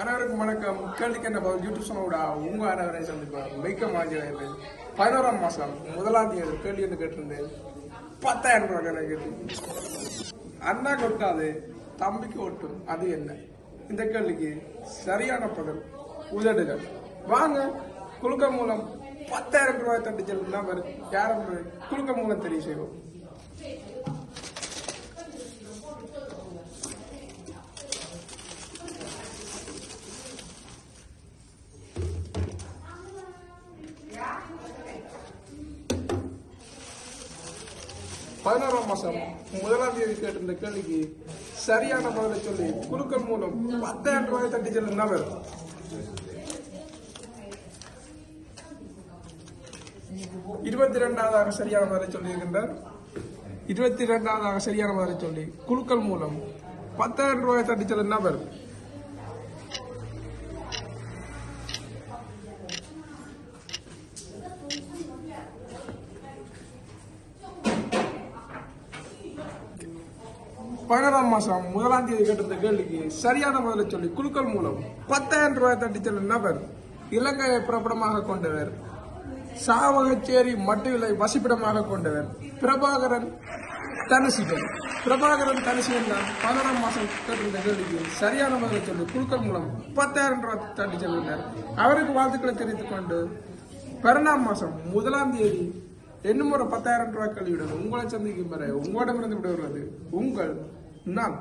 அனைவருக்கும் வணக்கம். கேள்விக்கு என்ன யூடியூப் சொன்னோட உங்க அனைவரை சந்திப்பார் மிக்க மாஜில் 11ஆம் மாசம் 1ஆம் தேதி கேள்வி என்று கேட்டிருந்தேன். 10,000 ரூபாய் கேட்டு அண்ணா கொட்டாது தம்பிக்கு ஒட்டும் அது என்ன? இந்த கேள்விக்கு சரியான பதில் உதடுகள். வாங்க குலுக்க மூலம் 10,000 ரூபாய் தட்டி செல்லும் வரும் யாரும் குலுக்க மூலம் தெரிய செய்வோம். பதினோராம் மாசம் 1ஆம் தேதி கேட்ட இந்த கேள்விக்கு சரியான பதிலை சொல்லி குலுக்கல் மூலம் 10,000 ரூபாய் தட்டி செல்லும் நபர் 22வது சரியான பதிலை சொல்லியிருக்கின்றார். 22வது சரியான பதிலை சொல்லி குலுக்கல் மூலம் 10,000 ரூபாய் தட்டி செல்லும் நபர் பதினோராம் மாசம் 1ஆம் தேதி கேட்டிருந்த கேள்விக்கு சரியான பதிலை சொல்லி குலுக்கல் மூலம் 10,000 ரூபாய் தட்டி செல்லும் நபர் இலங்கையை புறப்படமாக கொண்டவர், சாவகச்சேரி மட்டுவிலை வசிப்பிடமாக கொண்டவர் பிரபாகரன் தனுசிகன். பிரபாகரன் தனுசிகன் தான் 11ஆம் மாசம் கேட்டிருந்த கேள்விக்கு சரியான பதிலை சொல்லி குலுக்கல் மூலம் 10,000 ரூபாய் தட்டி செல்லுகிறார். அவருக்கு வாழ்த்துக்களை தெரிவித்துக் கொண்டு 12ஆம் மாசம் 1ஆம் தேதி இன்னும் ஒரு 10,000 ரூபாய் கேள்வியுடன் உங்களை சந்திக்கும் வரை உங்களிடமிருந்து விடுகிறது உங்கள் நான்